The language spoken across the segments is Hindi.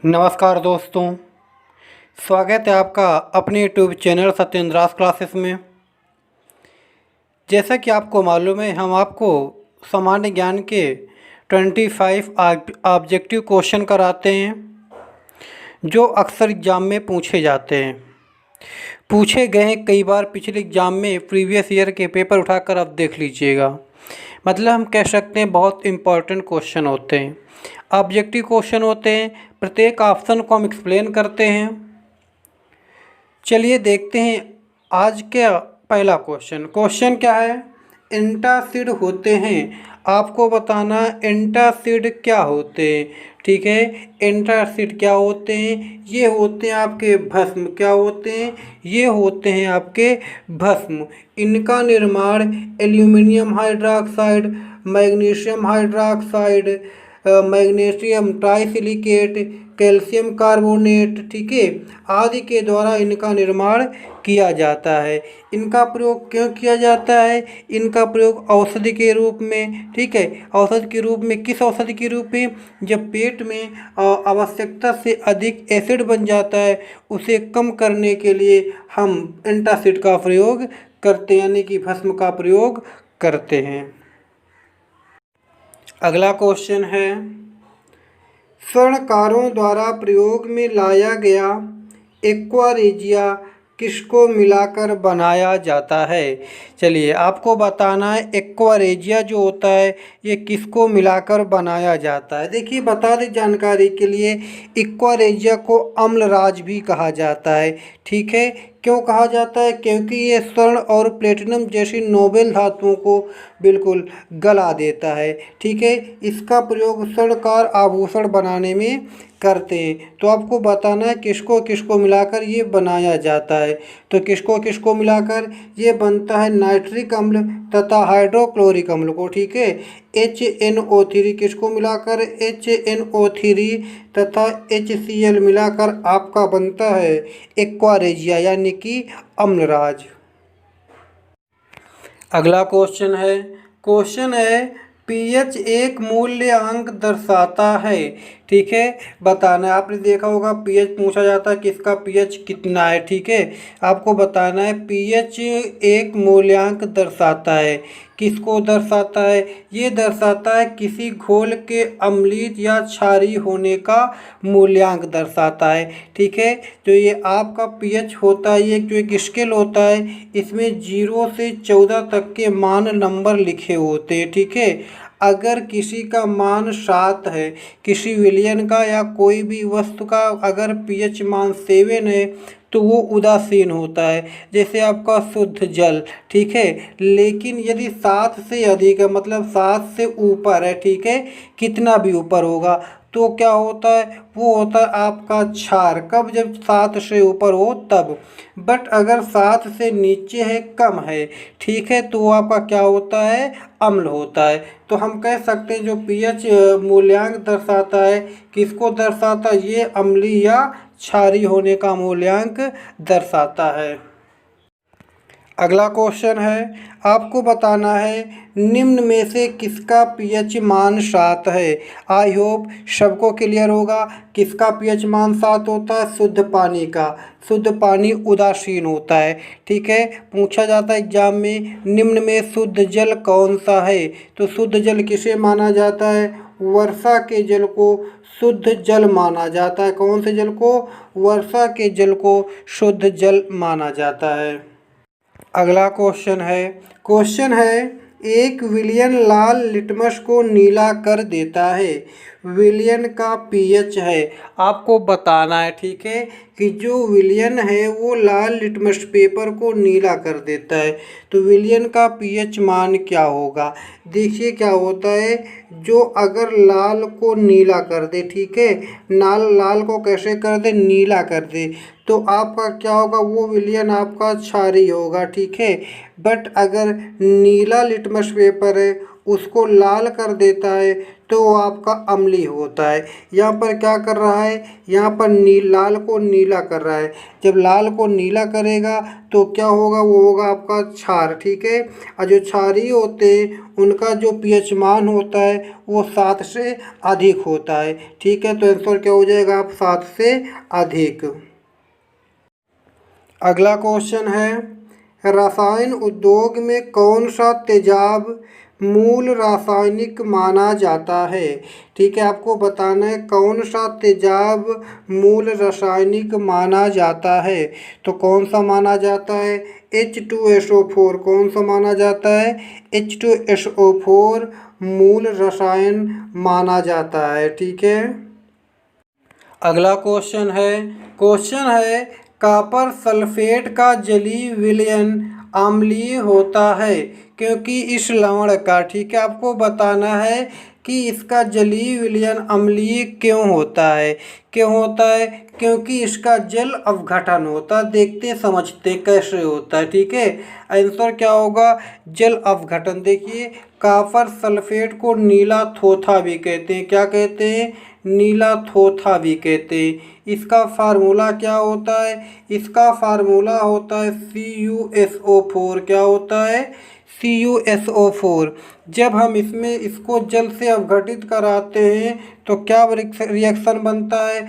नमस्कार दोस्तों, स्वागत है आपका अपने यूट्यूब चैनल सत्येंद्रास क्लासेस में। जैसा कि आपको मालूम है, हम आपको सामान्य ज्ञान के 25 ऑब्जेक्टिव क्वेश्चन कराते हैं जो अक्सर एग्ज़ाम में पूछे जाते हैं, पूछे गए हैं कई बार पिछले एग्ज़ाम में। प्रीवियस ईयर के पेपर उठाकर आप देख लीजिएगा। मतलब हम कह सकते हैं बहुत इम्पॉर्टेंट क्वेश्चन होते हैं, ऑब्जेक्टिव क्वेश्चन होते हैं। प्रत्येक ऑप्शन को हम एक्सप्लेन करते हैं। चलिए देखते हैं आज का पहला क्वेश्चन क्या है। एंटासिड होते हैं, आपको बताना एंटासिड क्या होते हैं। ठीक है, एंटासिड क्या होते हैं? ये होते हैं आपके भस्म। क्या होते हैं? ये होते हैं आपके भस्म। इनका निर्माण aluminium hydroxide, magnesium hydroxide, magnesium trisilicate, calcium carbonate, ठीक है, आदि के द्वारा इनका निर्माण किया जाता है। इनका प्रयोग क्यों किया जाता है? इनका प्रयोग औषधि के रूप में, ठीक है, औषधि के रूप में। किस औषधि के रूप में? जब पेट में आवश्यकता से अधिक एसिड बन जाता है, उसे कम करने के लिए हम एंटासिड का प्रयोग करते हैं, यानी कि भस्म का प्रयोग करते हैं। अगला क्वेश्चन है, स्वर्णकारों द्वारा प्रयोग में लाया गया एक्वा रेजिया किसको मिलाकर बनाया जाता है? चलिए आपको बताना है एक्वा रेजिया जो होता है ये किसको मिलाकर बनाया जाता है। देखिए बता दें जानकारी के लिए, एक्वा रेजिया को अम्लराज भी कहा जाता है। ठीक है, क्यों कहा जाता है? क्योंकि ये स्वर्ण और प्लेटिनम जैसी नोबेल धातुओं को बिल्कुल गला देता है। ठीक है, इसका प्रयोग स्वर्णकार आभूषण बनाने में करते हैं। तो आपको बताना है किसको किसको मिलाकर ये बनाया जाता है। तो किसको किसको मिलाकर ये बनता है? नाइट्रिक अम्ल तथा हाइड्रोक्लोरिक अम्ल को। ठीक है, HNO3 किसको मिलाकर? HNO3 तथा HCl मिलाकर आपका बनता है एक्वा रेजिया, यानी कि अम्लराज। अगला क्वेश्चन है पीएच एक मूल्यांक दर्शाता है। ठीक है, बताना है। आपने देखा होगा पीएच पूछा जाता है किसका पीएच कितना है। ठीक है, आपको बताना है पीएच एक मूल्यांक दर्शाता है। किसको दर्शाता है? ये दर्शाता है किसी घोल के अम्लीय या क्षारीय होने का मूल्यांक दर्शाता है। ठीक है, तो ये आपका पीएच होता है, ये जो एक स्केल होता है, इसमें 0 से 14 तक के मान नंबर लिखे होते हैं। ठीक है, अगर किसी का मान 7 है, किसी विलयन का या कोई भी वस्तु का अगर पीएच मान 7 है तो वो उदासीन होता है, जैसे आपका शुद्ध जल। ठीक है, लेकिन यदि 7 से अधिक है, मतलब 7 से ऊपर है, ठीक है, कितना भी ऊपर होगा, तो क्या होता है? वो होता है आपका क्षार। कब? जब 7 से ऊपर हो तब। बट अगर 7 से नीचे है, कम है, ठीक है, तो वो आपका क्या होता है? अम्ल होता है। तो हम कह सकते हैं जो पीएच मूल्यांक दर्शाता है, किसको दर्शाता है? ये अम्लीय या क्षारीय होने का मूल्यांक दर्शाता है। अगला क्वेश्चन है, आपको बताना है निम्न में से किसका पीएच मान 7 है। आई होप सबको क्लियर होगा। किसका पीएच मान 7 होता है? शुद्ध पानी का। शुद्ध पानी उदासीन होता है। ठीक है, पूछा जाता है एग्जाम में निम्न में शुद्ध जल कौन सा है? तो शुद्ध जल किसे माना जाता है? वर्षा के जल को शुद्ध जल माना जाता है। कौन से जल को? वर्षा के जल को शुद्ध जल माना जाता है। अगला क्वेश्चन है एक विलयन लाल लिटमस को नीला कर देता है। विलयन का पीएच है, आपको बताना है। ठीक है, कि जो विलयन है वो लाल लिटमस पेपर को नीला कर देता है, तो विलयन का पीएच मान क्या होगा? देखिए क्या होता है, जो अगर लाल को नीला कर दे, ठीक है, लाल को कैसे कर दे? नीला कर दे, तो आपका क्या होगा? वो विलयन आपका क्षारीय होगा। ठीक है, बट अगर नीला लिटमस पेपर है उसको लाल कर देता है तो वो आपका अम्लीय होता है। यहाँ पर क्या कर रहा है, यहाँ पर लाल को नीला कर रहा है। जब लाल को नीला करेगा तो क्या होगा, वो होगा आपका क्षार, ठीक है। और जो क्षारीय होते हैं उनका जो पीएच मान होता है वो 7 से अधिक होता है, ठीक है। तो आंसर क्या हो जाएगा, आप 7 से अधिक। अगला क्वेश्चन है, रसायन उद्योग में कौन सा तेजाब मूल रासायनिक माना जाता है, ठीक है। आपको बताना है कौन सा तेजाब मूल रासायनिक माना जाता है। तो कौन सा माना जाता है, H2SO4 कौन सा माना जाता है, H2SO4 मूल रसायन माना जाता है, ठीक है। अगला क्वेश्चन है कॉपर सल्फेट का जलीय विलयन अम्लीय होता है क्योंकि इस लवण का, ठीक है। आपको बताना है कि इसका जलीय विलयन अम्लीय क्यों होता है, क्योंकि इसका जल अवघटन होता है। देखते समझते कैसे होता है, ठीक है। आंसर क्या होगा, जल अवघटन। देखिए कॉपर सल्फेट को नीला थोथा भी कहते हैं, क्या कहते हैं, नीला थोथा भी कहते हैं। इसका फार्मूला क्या होता है, इसका फार्मूला होता है CuSO4, क्या होता है, CuSO4। जब हम इसको जल से अवघटित कराते हैं तो क्या रिएक्शन बनता है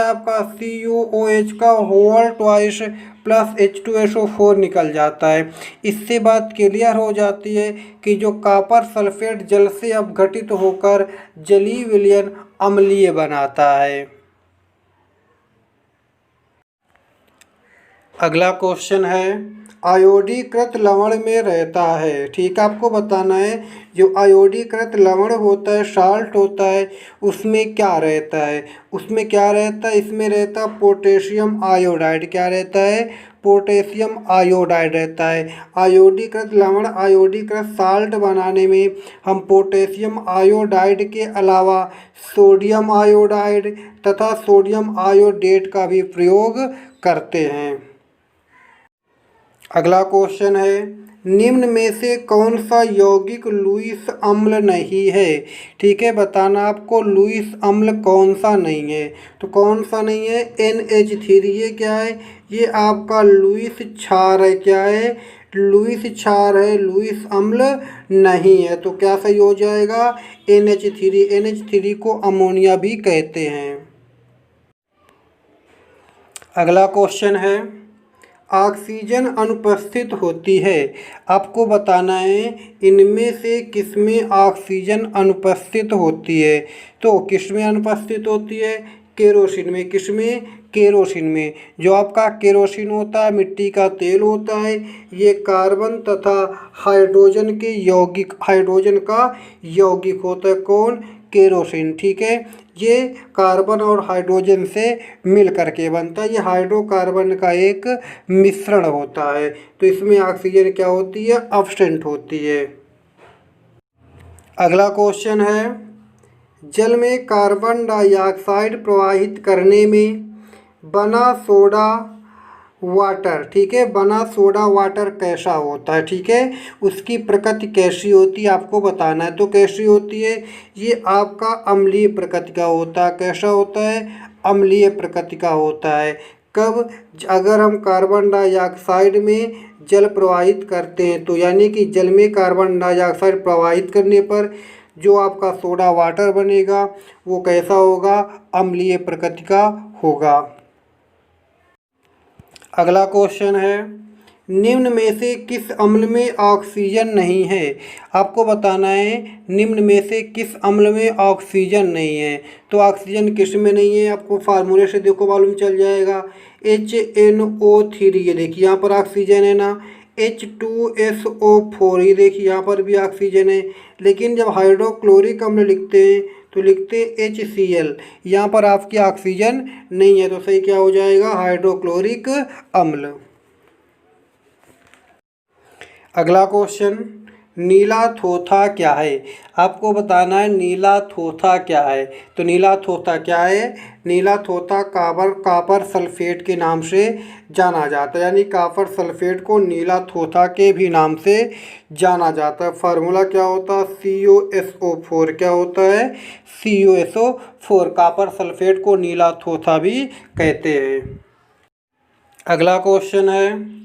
आपका CuOH का होल ट्वाइस प्लस H2SO4 निकल जाता है। इससे बात क्लियर हो जाती है कि जो कॉपर सल्फेट जल से अपघटित होकर जलीय विलयन अम्लीय बनाता है। अगला क्वेश्चन है, आयोडीकृत लवण में रहता है, ठीक है। आपको बताना है जो आयोडीकृत लवण होता है, साल्ट होता है, उसमें क्या रहता है, इसमें रहता पोटेशियम आयोडाइड, क्या रहता है, पोटेशियम आयोडाइड रहता है। आयोडीकृत लवण, आयोडीकृत साल्ट बनाने में हम पोटेशियम आयोडाइड के अलावा सोडियम आयोडाइड तथा सोडियम आयोडेट का भी प्रयोग करते हैं। अगला क्वेश्चन है, निम्न में से कौन सा यौगिक लुईस अम्ल नहीं है, ठीक है। बताना आपको लुईस अम्ल कौन सा नहीं है। तो कौन सा नहीं है, NH3, ये क्या है, ये आपका लुईस क्षार है, क्या है, लुईस क्षार है, लुईस अम्ल नहीं है। तो क्या सही हो जाएगा, NH3 को अमोनिया भी कहते हैं। अगला क्वेश्चन है, ऑक्सीजन अनुपस्थित होती है। आपको बताना है इनमें से किसमें ऑक्सीजन अनुपस्थित होती है। तो किसमें अनुपस्थित होती है, केरोसिन में। किसमें, केरोसिन में। जो आपका केरोसिन होता है, मिट्टी का तेल होता है, ये कार्बन तथा हाइड्रोजन का यौगिक होता है। कौन, केरोसिन, ठीक है। ये कार्बन और हाइड्रोजन से मिल करके बनता है, ये हाइड्रोकार्बन का एक मिश्रण होता है। तो इसमें ऑक्सीजन क्या होती है, एब्सेंट होती है। अगला क्वेश्चन है, जल में कार्बन डाइऑक्साइड प्रवाहित करने में बना सोडा वाटर, ठीक है, बना सोडा वाटर कैसा होता है, ठीक है। उसकी प्रकृति कैसी होती है आपको बताना है। तो कैसी होती है, ये आपका अम्लीय प्रकृति का होता है। कैसा होता है, अम्लीय प्रकृति का होता है। कब, अगर हम कार्बन डाइऑक्साइड में जल प्रवाहित करते हैं तो यानी कि जल में कार्बन डाइऑक्साइड प्रवाहित करने पर जो आपका सोडा वाटर बनेगा वो कैसा होगा, अम्लीय प्रकृति का होगा। अगला क्वेश्चन है, निम्न में से किस अम्ल में ऑक्सीजन नहीं है। आपको बताना है निम्न में से किस अम्ल में ऑक्सीजन नहीं है। तो ऑक्सीजन किस में नहीं है, आपको फार्मूले से देखो मालूम चल जाएगा। HNO3, ये देखिए यहाँ पर ऑक्सीजन है ना। H2SO4, ये देखिए यहाँ पर भी ऑक्सीजन है। लेकिन जब हाइड्रोक्लोरिक अम्ल लिखते हैं तो लिखते HCl, यहाँ पर आपकी ऑक्सीजन नहीं है। तो सही क्या हो जाएगा, हाइड्रोक्लोरिक अम्ल। अगला क्वेश्चन, नीला थोथा क्या है? आपको बताना है नीला थोथा क्या है। तो नीला थोथा क्या है? नीला थोथा कॉपर सल्फेट के नाम से जाना जाता है, यानी कॉपर सल्फेट को नीला थोथा के भी नाम से जाना जाता है। फार्मूला क्या होता है? CuSO4। क्या होता है? CuSO4। कॉपर सल्फेट को नीला थोथा भी कहते हैं। अगला क्वेश्चन है,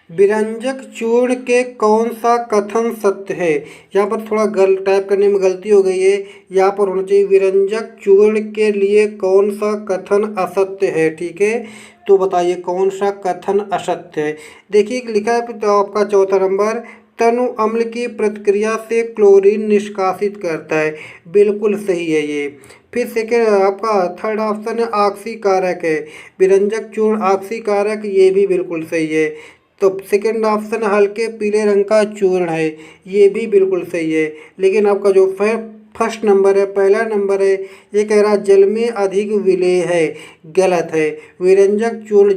विरंजक चूर्ण के कौन सा कथन सत्य है? यहाँ पर थोड़ा टाइप करने में गलती हो गई है, यहाँ पर होना चाहिए विरंजक चूर्ण के लिए कौन सा कथन असत्य है। ठीक है, तो बताइए कौन सा कथन असत्य है। देखिए लिखा है तो आपका चौथा नंबर, तनु अम्ल की प्रतिक्रिया से क्लोरीन निष्कासित करता है। बिल्कुल सही है ये। फिर सेकेंड आपका थर्ड ऑप्शन है ऑक्सीकारक है। विरंजक चूर्ण ऑक्सीकारक, ये भी बिल्कुल सही है। तो सेकंड ऑप्शन हल्के पीले रंग का चूर्ण है, ये भी बिल्कुल सही है। लेकिन आपका जो फर्स्ट नंबर है, पहला नंबर है, ये कह रहा जल में अधिक विलेय है, गलत है। विरंजक चूर्ण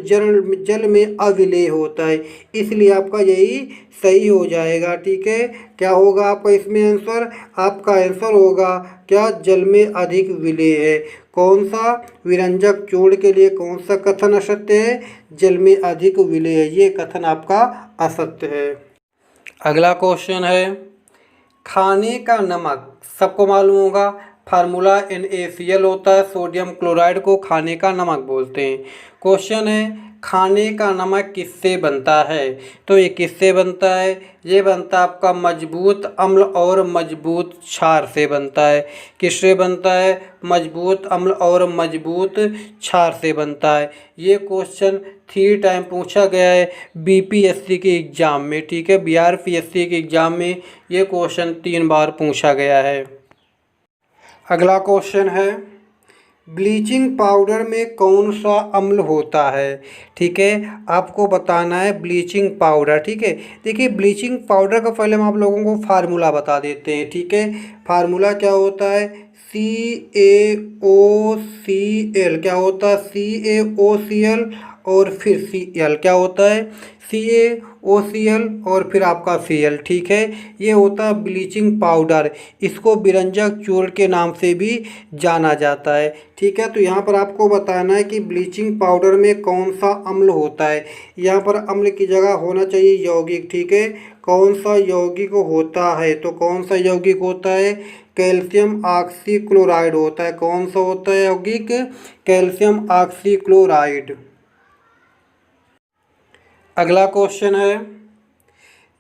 जल में अविलेय होता है, इसलिए आपका यही सही हो जाएगा। ठीक है, क्या होगा आपका इसमें आंसर? आपका आंसर होगा क्या? जल में अधिक विलेय है। कौन सा? विरंजक चूर्ण के लिए कौन सा कथन असत्य है? जल में अधिक विलेय है, ये कथन आपका असत्य है। अगला क्वेश्चन है, खाने का नमक सबको मालूम होगा, फार्मूला NaCl होता है। सोडियम क्लोराइड को खाने का नमक बोलते हैं। क्वेश्चन है, खाने का नमक किससे बनता है? तो ये किससे बनता है? ये बनता है आपका मजबूत अम्ल और मजबूत क्षार से बनता है। किससे बनता है? मजबूत अम्ल और मजबूत क्षार से बनता है। ये क्वेश्चन 3 टाइम पूछा गया है BPSC के एग्ज़ाम में। ठीक है, BRPSC के एग्ज़ाम में ये क्वेश्चन 3 बार पूछा गया है। अगला क्वेश्चन है, ब्लीचिंग पाउडर में कौन सा अम्ल होता है? ठीक है, आपको बताना है ब्लीचिंग पाउडर। ठीक है, देखिए ब्लीचिंग पाउडर का पहले हम आप लोगों को फार्मूला बता देते हैं। ठीक है, फार्मूला क्या होता है? CaOCl। क्या होता है? CaOCl और फिर Cl। क्या होता है? CaOCl और फिर आपका Cl। ठीक है, ये होता है ब्लीचिंग पाउडर। इसको विरंजक चूर्ण के नाम से भी जाना जाता है। ठीक है, तो यहाँ पर आपको बताना है कि ब्लीचिंग पाउडर में कौन सा अम्ल होता है। यहाँ पर अम्ल की जगह होना चाहिए यौगिक। ठीक है, कौन सा यौगिक होता है? तो कौन सा यौगिक होता है? कैल्शियम ऑक्सीक्लोराइड होता है। कौन सा होता है यौगिक? Calcium oxychloride. अगला क्वेश्चन है,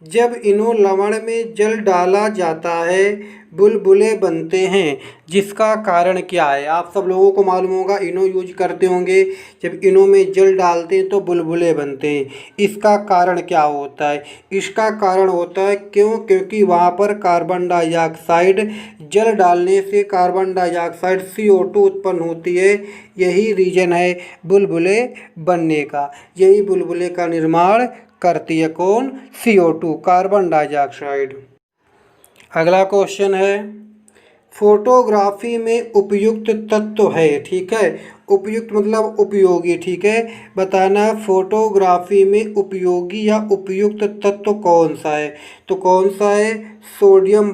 जब इनो लवण में जल डाला जाता है बुलबुले बनते हैं, जिसका कारण क्या है? आप सब लोगों को मालूम होगा, इनो यूज करते होंगे। जब इनो में जल डालते हैं तो बुलबुले बनते हैं, इसका कारण क्या होता है? इसका कारण होता है क्योंकि वहाँ पर कार्बन डाइऑक्साइड, जल डालने से कार्बन डाइऑक्साइड CO2 उत्पन्न होती है। यही रीजन है बुलबुले बनने का। यही बुलबुले का निर्माण करती है कौन? CO2, carbon dioxide. अगला क्वेश्चन है, फोटोग्राफी में उपयुक्त तत्व है। ठीक है, उपयुक्त मतलब उपयोगी। ठीक है, बताना है फोटोग्राफी में उपयोगी या उपयुक्त तत्व कौन सा है? तो कौन सा है? Silver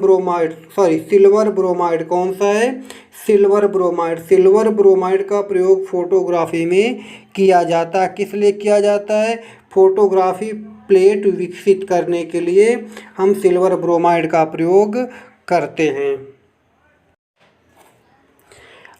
bromide. कौन सा है? Silver bromide. सिल्वर ब्रोमाइड का प्रयोग फोटोग्राफी में किया जाता है। किस लिए किया जाता है? फोटोग्राफी प्लेट विकसित करने के लिए हम सिल्वर ब्रोमाइड का प्रयोग करते हैं।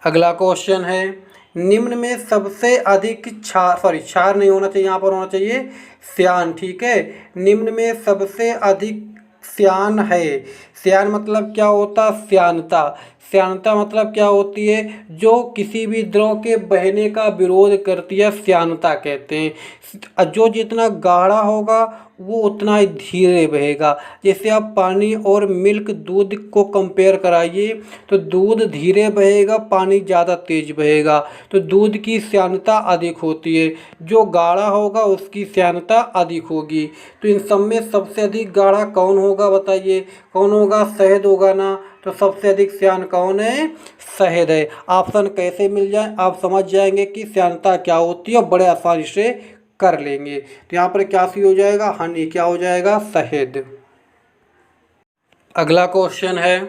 अगला क्वेश्चन है, निम्न में सबसे अधिक क्षार नहीं होना चाहिए, यहाँ पर होना चाहिए श्यान। ठीक है, निम्न में सबसे अधिक श्यान है। श्यान मतलब क्या होता? श्यानता। श्यानता मतलब क्या होती है? जो किसी भी द्रव के बहने का विरोध करती है, श्यानता कहते हैं। जो जितना गाढ़ा होगा वो उतना ही धीरे बहेगा। जैसे आप पानी और मिल्क दूध को कंपेयर कराइए तो दूध धीरे बहेगा, पानी ज़्यादा तेज बहेगा, तो दूध की श्यानता अधिक होती है। जो गाढ़ा होगा उसकी श्यानता अधिक होगी। तो इन सब में सबसे अधिक गाढ़ा कौन होगा बताइए? कौन होगा? शहद होगा ना। तो सबसे अधिक श्यान कौन है? शहद है। ऑप्शन कैसे मिल जाए आप समझ जाएंगे कि श्यानता क्या होती है और बड़े आसानी से कर लेंगे। तो यहाँ पर क्या सी हो जाएगा? हनी। क्या हो जाएगा? शहद। अगला क्वेश्चन है,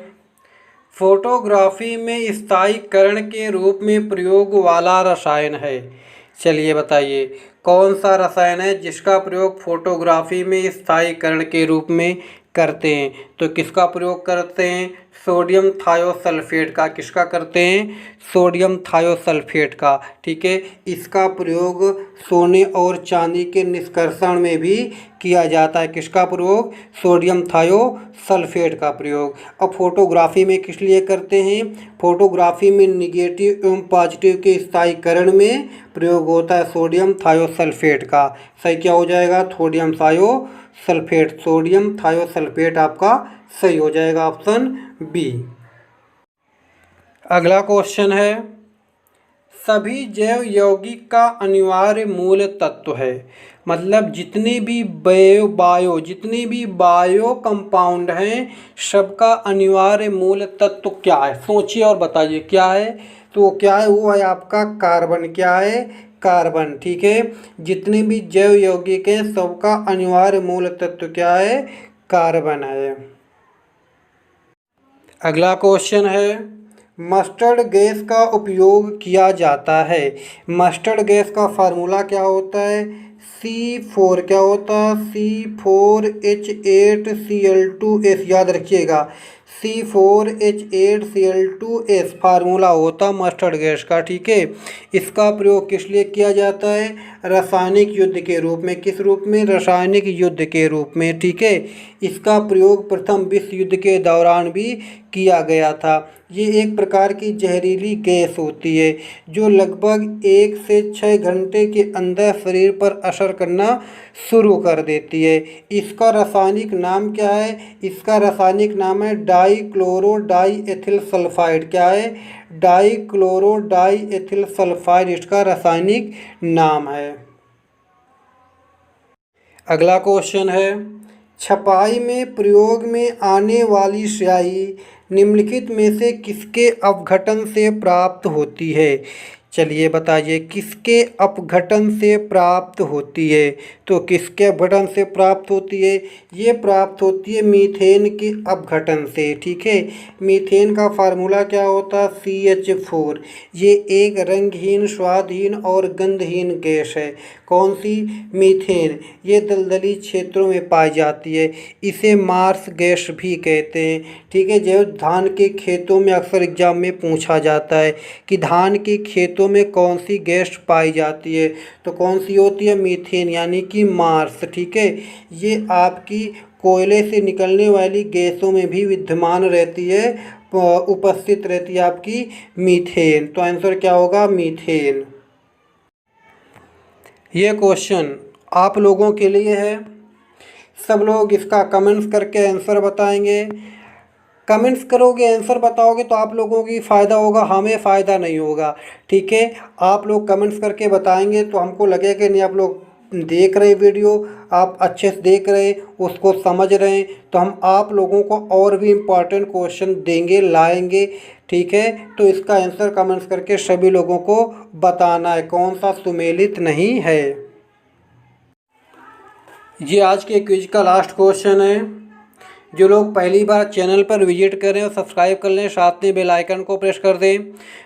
फोटोग्राफी में स्थायीकरण के रूप में प्रयोग वाला रसायन है। चलिए बताइए कौन सा रसायन है जिसका प्रयोग फोटोग्राफी में स्थायीकरण के रूप में करते हैं। तो किसका प्रयोग करते हैं, सोडियम थायोसल्फेट का। किसका करते हैं, सोडियम थायोसल्फेट का। ठीक है, इसका प्रयोग सोने और चांदी के निष्कर्षण में भी किया जाता है। किसका प्रयोग, सोडियम थायोसल्फेट का प्रयोग। अब फोटोग्राफी में किस लिए करते हैं, फोटोग्राफी में निगेटिव एवं पॉजिटिव के स्थायीकरण में प्रयोग होता है सोडियम थायोसल्फेट का। सही क्या हो जाएगा, सोडियम थायोसल्फेट। सोडियम थायोसल्फेट आपका सही हो जाएगा, ऑप्शन बी। अगला क्वेश्चन है, सभी जैव यौगिक का अनिवार्य मूल तत्व है। मतलब जितनी भी बायो कंपाउंड हैं सबका अनिवार्य मूल तत्व क्या है, सोचिए और बताइए क्या है। तो क्या है, वो है आपका कार्बन। क्या है, कार्बन। ठीक है, जितने भी जैव यौगिक हैं सबका अनिवार्य मूल तत्व क्या है, कार्बन है। अगला क्वेश्चन है, मस्टर्ड गैस का उपयोग किया जाता है। मस्टर्ड गैस का फार्मूला क्या होता है, C4। क्या होता है, C4H8Cl2S। याद रखिएगा, C4H8Cl2S फार्मूला होता मस्टर्ड गैस का। ठीक है, इसका प्रयोग किस लिए किया जाता है, रासायनिक युद्ध के रूप में। किस रूप में, रासायनिक युद्ध के रूप में। ठीक है, इसका प्रयोग प्रथम विश्व युद्ध के दौरान भी किया गया था। ये एक प्रकार की जहरीली गैस होती है जो लगभग 1 से 6 घंटे के अंदर शरीर पर असर करना शुरू कर देती है। इसका रासायनिक नाम क्या है, इसका रासायनिक नाम है डाईक्लोरो डाईएथिल सल्फाइड। क्या है, डाईक्लोरो डाईएथिल सल्फाइड इसका रासायनिक नाम है। अगला क्वेश्चन है, छपाई में प्रयोग में आने वाली स्याही निम्नलिखित में से किसके अपघटन से प्राप्त होती है। चलिए बताइए किसके अपघटन से प्राप्त होती है। तो किसके अपघटन से प्राप्त होती है, ये प्राप्त होती है मीथेन के अपघटन से। ठीक है, मीथेन का फार्मूला क्या होता है, CH4। ये एक रंगहीन, स्वादहीन और गंधहीन गैस है। कौन सी, मीथेन। ये दलदली क्षेत्रों में पाई जाती है। इसे मार्स गैस भी कहते हैं। ठीक है, जो धान के खेतों में अक्सर एग्जाम में पूछा जाता है कि धान के खेतों में कौन सी गैस पाई जाती है, तो कौन सी होती है, मीथेन यानी कि मार्स। ठीक है, ये आपकी कोयले से निकलने वाली गैसों में भी विद्यमान रहती है, उपस्थित रहती है आपकी मीथेन। तो आंसर क्या होगा, मीथेन। ये क्वेश्चन आप लोगों के लिए है, सब लोग इसका कमेंट्स करके आंसर बताएंगे। कमेंट्स करोगे, आंसर बताओगे तो आप लोगों की फ़ायदा होगा, हमें फ़ायदा नहीं होगा। ठीक है, आप लोग कमेंट्स करके बताएंगे तो हमको लगेगा कि नहीं आप लोग देख रहे वीडियो, आप अच्छे से देख रहे, उसको समझ रहे हैं, तो हम आप लोगों को और भी इम्पॉर्टेंट क्वेश्चन देंगे, लाएंगे। ठीक है, तो इसका आंसर कमेंट्स करके सभी लोगों को बताना है कौन सा सुमेलित नहीं है। ये आज के क्विज का लास्ट क्वेश्चन है। जो लोग पहली बार चैनल पर विजिट करें और सब्सक्राइब कर लें, साथ में बेल आइकन को प्रेस कर दें।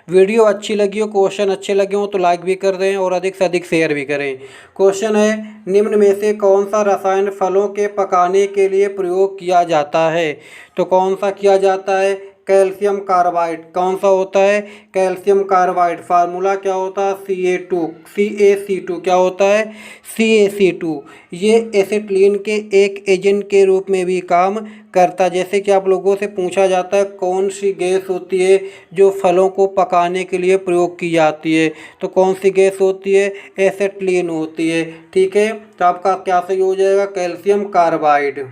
वीडियो अच्छी लगी हो, क्वेश्चन अच्छे लगे हो तो लाइक भी कर दें और अधिक से अधिक शेयर भी करें। क्वेश्चन है, निम्न में से कौन सा रसायन फलों के पकाने के लिए प्रयोग किया जाता है। तो कौन सा किया जाता है, कैल्शियम कार्बाइड। कौन सा होता है, कैल्शियम कार्बाइड। फार्मूला क्या होता है, CaC2। क्या होता है, CaC2। ये एसिटिलीन के एक एजेंट के रूप में भी काम करता है। जैसे कि आप लोगों से पूछा जाता है कौन सी गैस होती है जो फलों को पकाने के लिए प्रयोग की जाती है, तो कौन सी गैस होती है, एसिटिलीन होती है। ठीक है, तो आपका क्या सही हो जाएगा, कैल्शियम कार्बाइड।